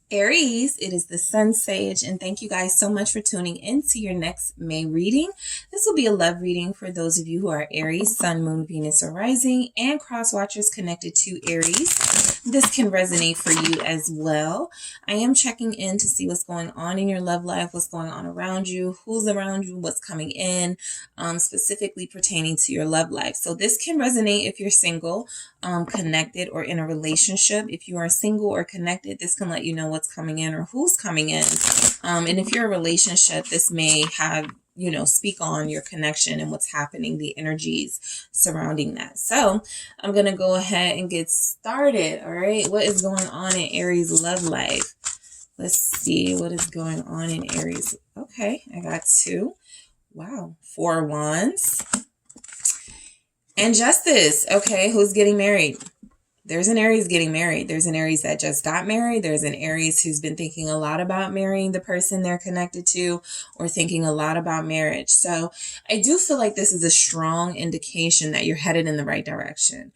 Aries, it is the Sun Sage, and thank you guys so much for tuning in to your next May reading. This will be a love reading for those of you who are Aries, Sun, Moon, Venus, or Rising, and cross watchers connected to Aries. This can resonate for you as well. I am checking in to see what's going on in your love life, what's going on around you, who's around you, what's coming in, specifically pertaining to your love life. So this can resonate if you're single, connected, or in a relationship. If you are single or connected, this can let you know what's coming in or who's coming in. And if you're a relationship, this may have, speak on your connection and what's happening, the energies surrounding that. So I'm going to go ahead and get started. All right. What is going on in Aries love life? Let's see what is going on in Aries. Okay. I got 2. Wow. 4 wands. And Justice. Okay. Who's getting married? There's an Aries getting married. There's an Aries that just got married. There's an Aries who's been thinking a lot about marrying the person they're connected to, or thinking a lot about marriage. So I do feel like this is a strong indication that you're headed in the right direction.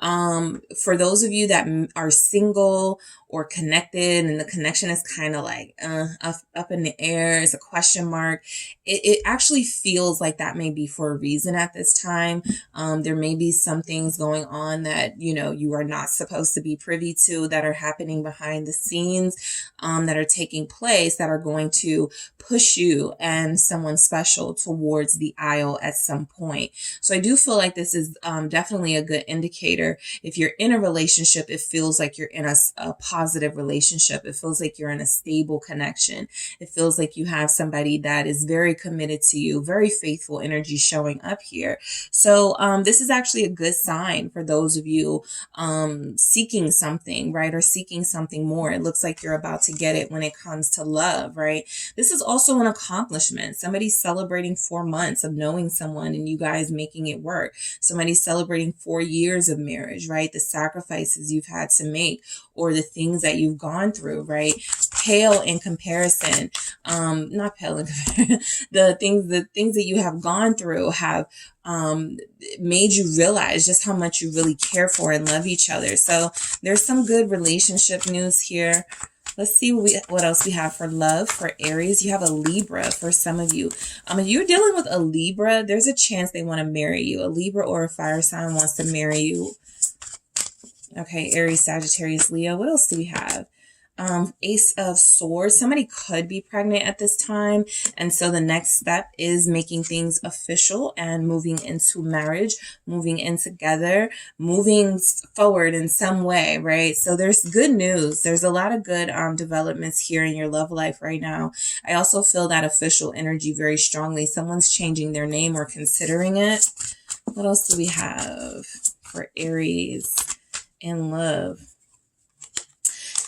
For those of you that are single or connected and the connection is kind of like up in the air, it's a question mark, it actually feels like that may be for a reason at this time. There may be some things going on that, you are not supposed to be privy to, that are happening behind the scenes, that are taking place, that are going to push you and someone special towards the aisle at some point. So I do feel like this is definitely a good indicator. If you're in a relationship, it feels like you're in a positive relationship. It feels like you're in a stable connection. It feels like you have somebody that is very committed to you, very faithful energy showing up here. So this is actually a good sign for those of you seeking something, right? Or seeking something more. It looks like you're about to get it when it comes to love, right? This is also an accomplishment. Somebody's celebrating 4 months of knowing someone and you guys making it work. Somebody's celebrating 4 years of marriage, right? The sacrifices you've had to make, or the things that you've gone through, right? Pale in comparison, not pale in comparison, the things that you have gone through have made you realize just how much you really care for and love each other. So there's some good relationship news here. Let's see what else we have for love for Aries. You have a Libra for some of you. If you're dealing with a Libra, there's a chance they want to marry you. A Libra or a fire sign wants to marry you. Okay, Aries, Sagittarius, Leo. What else do we have? Ace of Swords. Somebody could be pregnant at this time. And so the next step is making things official and moving into marriage, moving in together, moving forward in some way, right? So there's good news. There's a lot of good developments here in your love life right now. I also feel that official energy very strongly. Someone's changing their name or considering it. What else do we have for Aries in love?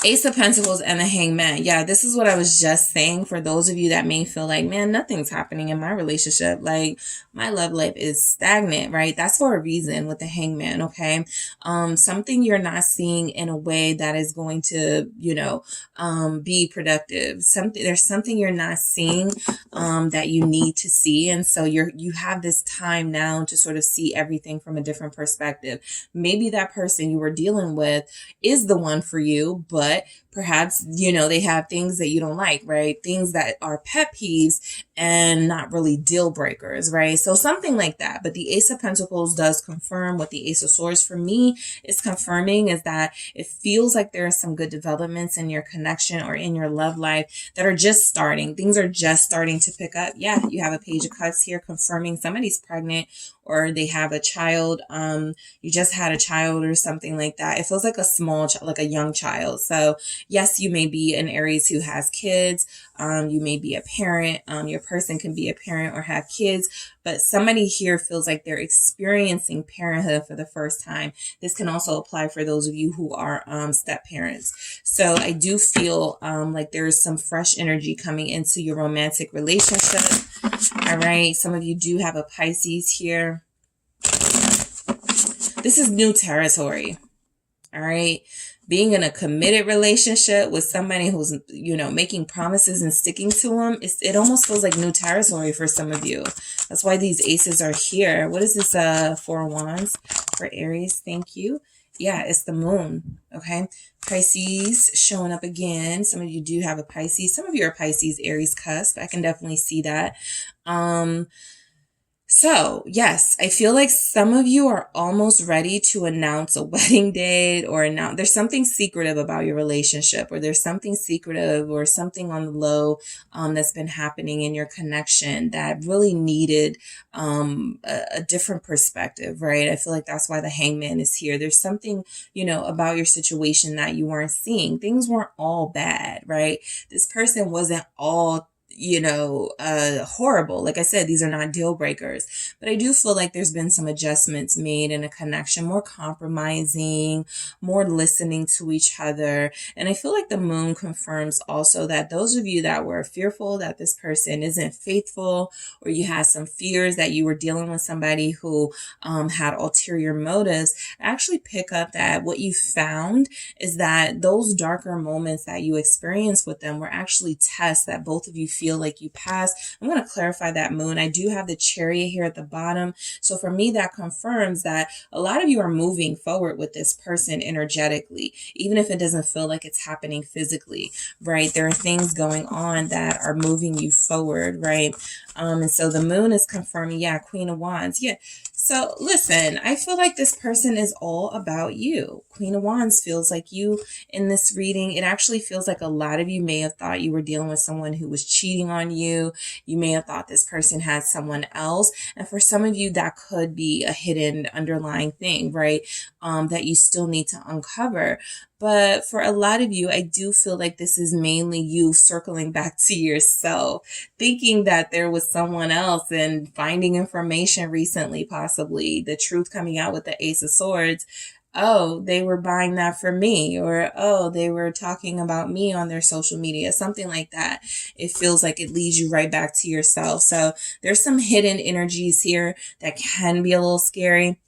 Ace of Pentacles and the Hangman. Yeah, this is what I was just saying for those of you that may feel like, man, nothing's happening in my relationship. Like, my love life is stagnant, right? That's for a reason with the Hangman, okay? Something you're not seeing in a way that is going to, be productive. There's something you're not seeing that you need to see. And so you have this time now to sort of see everything from a different perspective. Maybe that person you were dealing with is the one for you, but perhaps, they have things that you don't like, right? Things that are pet peeves and not really deal breakers, right? So something like that. But the Ace of Pentacles does confirm what the Ace of Swords for me is confirming, is that it feels like there are some good developments in your connection or in your love life that are just starting. Things are just starting to pick up. Yeah, you have a Page of Cups here confirming somebody's pregnant or they have a child. You just had a child or something like that. It feels like a small child, like a young child. So yes, you may be an Aries who has kids. You may be a parent. Your person can be a parent or have kids, but somebody here feels like they're experiencing parenthood for the first time. This can also apply for those of you who are step parents. So I do feel like there is some fresh energy coming into your romantic relationship. All right. Some of you do have a Pisces here. This is new territory. All right. Being in a committed relationship with somebody who's, making promises and sticking to them, it almost feels like new territory for some of you. That's why these aces are here. What is this 4 of Wands for Aries? Thank you. Yeah, it's the moon. Okay. Pisces showing up again. Some of you do have a Pisces. Some of you are Pisces, Aries cusp. I can definitely see that. So yes, I feel like some of you are almost ready to announce a wedding date, or announce there's something secretive about your relationship, or there's something secretive or something on the low that's been happening in your connection that really needed a different perspective, right? I feel like that's why the Hangman is here. There's something, about your situation that you weren't seeing. Things weren't all bad, right? This person wasn't all horrible. Like I said, these are not deal breakers, but I do feel like there's been some adjustments made in a connection, more compromising, more listening to each other. And I feel like the moon confirms also that those of you that were fearful that this person isn't faithful, or you had some fears that you were dealing with somebody who had ulterior motives, actually pick up that what you found is that those darker moments that you experienced with them were actually tests that both of you feel like you passed. I'm going to clarify that moon. I do have the Chariot here at the bottom. So for me, that confirms that a lot of you are moving forward with this person energetically, even if it doesn't feel like it's happening physically, right? There are things going on that are moving you forward, right? And so the moon is confirming, yeah, Queen of Wands. Yeah. So listen, I feel like this person is all about you. Queen of Wands feels like you in this reading. It actually feels like a lot of you may have thought you were dealing with someone who was cheating on you. You may have thought this person had someone else. And for some of you, that could be a hidden underlying thing, right? That you still need to uncover. But for a lot of you, I do feel like this is mainly you circling back to yourself, thinking that there was someone else and finding information recently, possibly the truth coming out with the Ace of Swords. Oh, they were buying that for me, or, oh, they were talking about me on their social media, something like that. It feels like it leads you right back to yourself. So there's some hidden energies here that can be a little scary.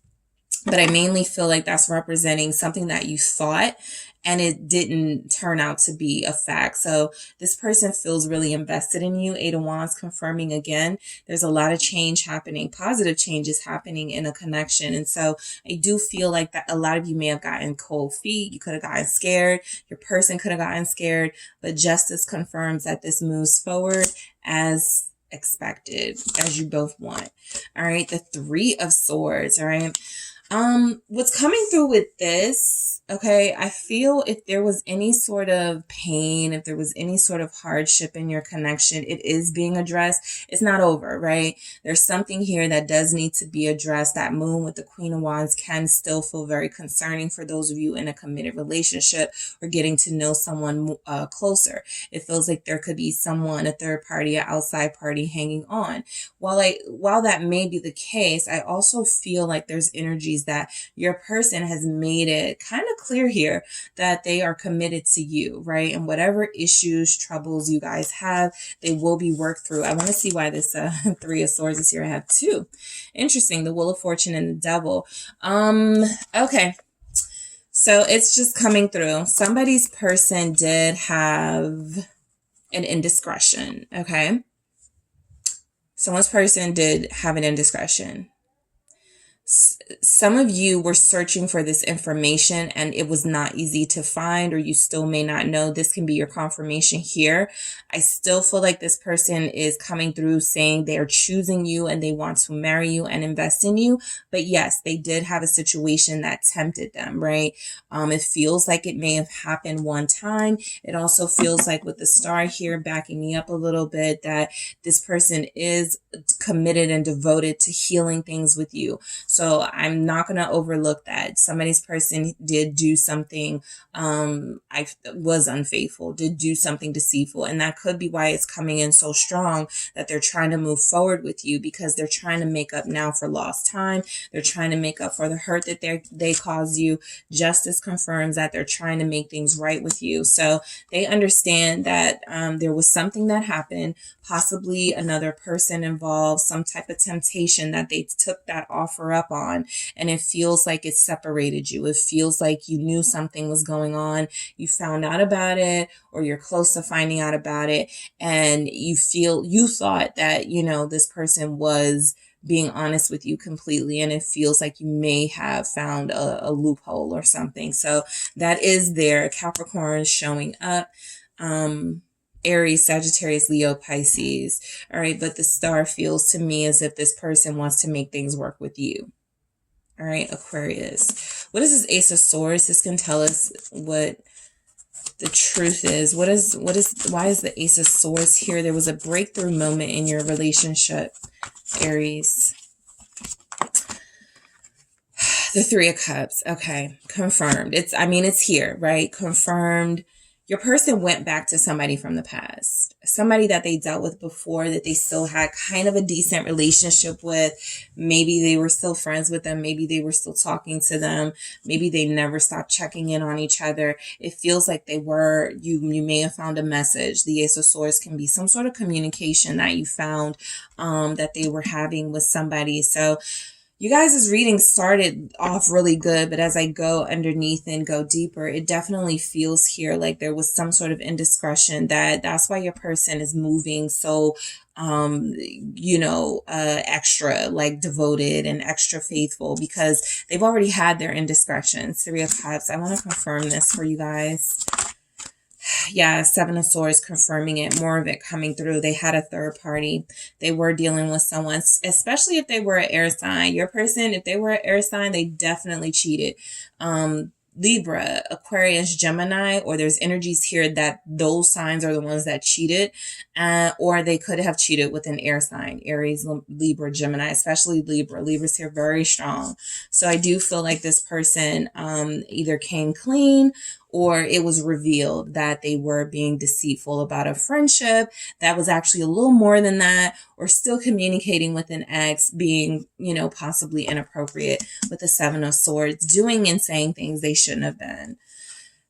But I mainly feel like that's representing something that you thought and it didn't turn out to be a fact. So this person feels really invested in you. Eight of Wands confirming again, there's a lot of change happening, positive changes happening in a connection. And so I do feel like that a lot of you may have gotten cold feet. You could have gotten scared. Your person could have gotten scared, but justice confirms that this moves forward as expected, as you both want. All right. The Three of Swords. All right. What's coming through with this, okay, I feel if there was any sort of pain, if there was any sort of hardship in your connection, it is being addressed. It's not over, right? There's something here that does need to be addressed. That moon with the Queen of Wands can still feel very concerning for those of you in a committed relationship or getting to know someone closer. It feels like there could be someone, a third party, an outside party hanging on. While that may be the case, I also feel like there's energies that your person has made it kind of clear here that they are committed to you, right? And whatever issues, troubles you guys have, they will be worked through. I want to see why this Three of Swords is here. I have two. Interesting. The Wheel of Fortune and the Devil. Okay. So it's just coming through. Somebody's person did have an indiscretion, okay? Someone's person did have an indiscretion. Some of you were searching for this information and it was not easy to find, or you still may not know. This can be your confirmation here. I still feel like this person is coming through saying they're choosing you and they want to marry you and invest in you. But yes, they did have a situation that tempted them, right? It feels like it may have happened one time. It also feels like with the star here backing me up a little bit that this person is committed and devoted to healing things with you. So I'm not going to overlook that. Somebody's person did do something, I was unfaithful, did do something deceitful. And that could be why it's coming in so strong, that they're trying to move forward with you because they're trying to make up now for lost time. They're trying to make up for the hurt that they caused you. Justice confirms that they're trying to make things right with you. So they understand that there was something that happened, possibly another person involved, some type of temptation that they took that offer up on, and it feels like it separated you. It feels like you knew something was going on, you found out about it, or you're close to finding out about it, and you thought that, this person was being honest with you completely, and it feels like you may have found a loophole or something. So that is there. Capricorn showing up. Aries, Sagittarius, Leo, Pisces. All right, but the star feels to me as if this person wants to make things work with you. All right, Aquarius. What is this Ace of Swords? This can tell us what the truth is. Why is the Ace of Swords here? There was a breakthrough moment in your relationship, Aries. The Three of Cups. Okay, confirmed. It's here, right? Confirmed. Your person went back to somebody from the past, somebody that they dealt with before, that they still had kind of a decent relationship with. Maybe they were still friends with them. Maybe they were still talking to them. Maybe they never stopped checking in on each other. It feels like they were. You may have found a message. The Ace of Swords can be some sort of communication that you found that they were having with somebody. So you guys' reading started off really good, but as I go underneath and go deeper, it definitely feels here like there was some sort of indiscretion. That's why your person is moving so, extra, like devoted and extra faithful, because they've already had their indiscretions. Three of Cups. I want to confirm this for you guys. Yeah, Seven of Swords confirming it, more of it coming through. They had a third party. They were dealing with someone, especially if they were an air sign. Your person, if they were an air sign, they definitely cheated. Libra, Aquarius, Gemini, or there's energies here that those signs are the ones that cheated, or they could have cheated with an air sign, Aries, Libra, Gemini, especially Libra. Libra's here very strong. So I do feel like this person either came clean, or it was revealed that they were being deceitful about a friendship that was actually a little more than that, or still communicating with an ex, being, possibly inappropriate with the Seven of Swords, doing and saying things they shouldn't have been.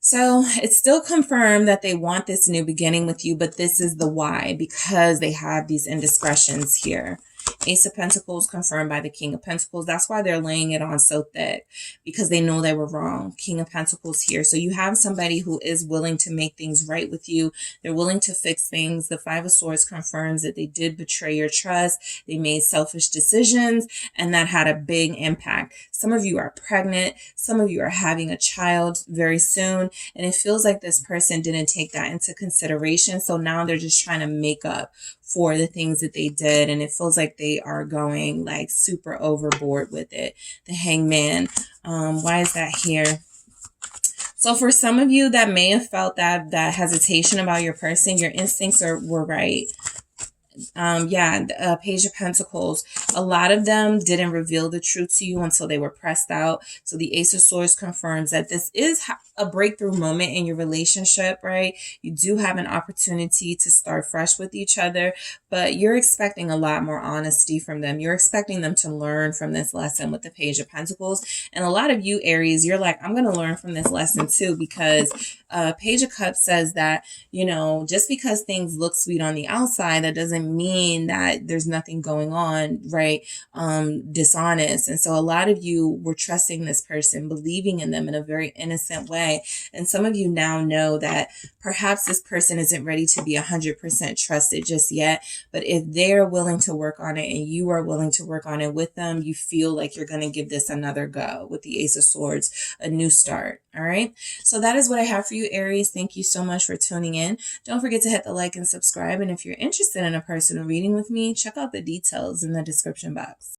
So it's still confirmed that they want this new beginning with you, but this is the why, because they have these indiscretions here. Ace of Pentacles confirmed by the King of Pentacles. That's why they're laying it on so thick, because they know they were wrong. King of Pentacles here. So you have somebody who is willing to make things right with you. They're willing to fix things. The Five of Swords confirms that they did betray your trust. They made selfish decisions, and that had a big impact. Some of you are pregnant. Some of you are having a child very soon. And it feels like this person didn't take that into consideration. So now they're just trying to make up for the things that they did. And it feels like they are going like super overboard with it. The Hangman. Why is that here? So for some of you that may have felt that hesitation about your person, your instincts were right. Page of Pentacles. A lot of them didn't reveal the truth to you until they were pressed out. So the Ace of Swords confirms that this is a breakthrough moment in your relationship, right? You do have an opportunity to start fresh with each other, but you're expecting a lot more honesty from them. You're expecting them to learn from this lesson with the Page of Pentacles. And a lot of you, Aries, you're like, I'm going to learn from this lesson too, because Page of Cups says that, just because things look sweet on the outside, that doesn't mean that there's nothing going on, right? Dishonest. And so a lot of you were trusting this person, believing in them in a very innocent way. And some of you now know that perhaps this person isn't ready to be 100% trusted just yet. But if they're willing to work on it and you are willing to work on it with them, you feel like you're going to give this another go with the Ace of Swords, a new start. All right. So that is what I have for you, Aries. Thank you so much for tuning in. Don't forget to hit the like and subscribe. And if you're interested in a personal reading with me, check out the details in the description box.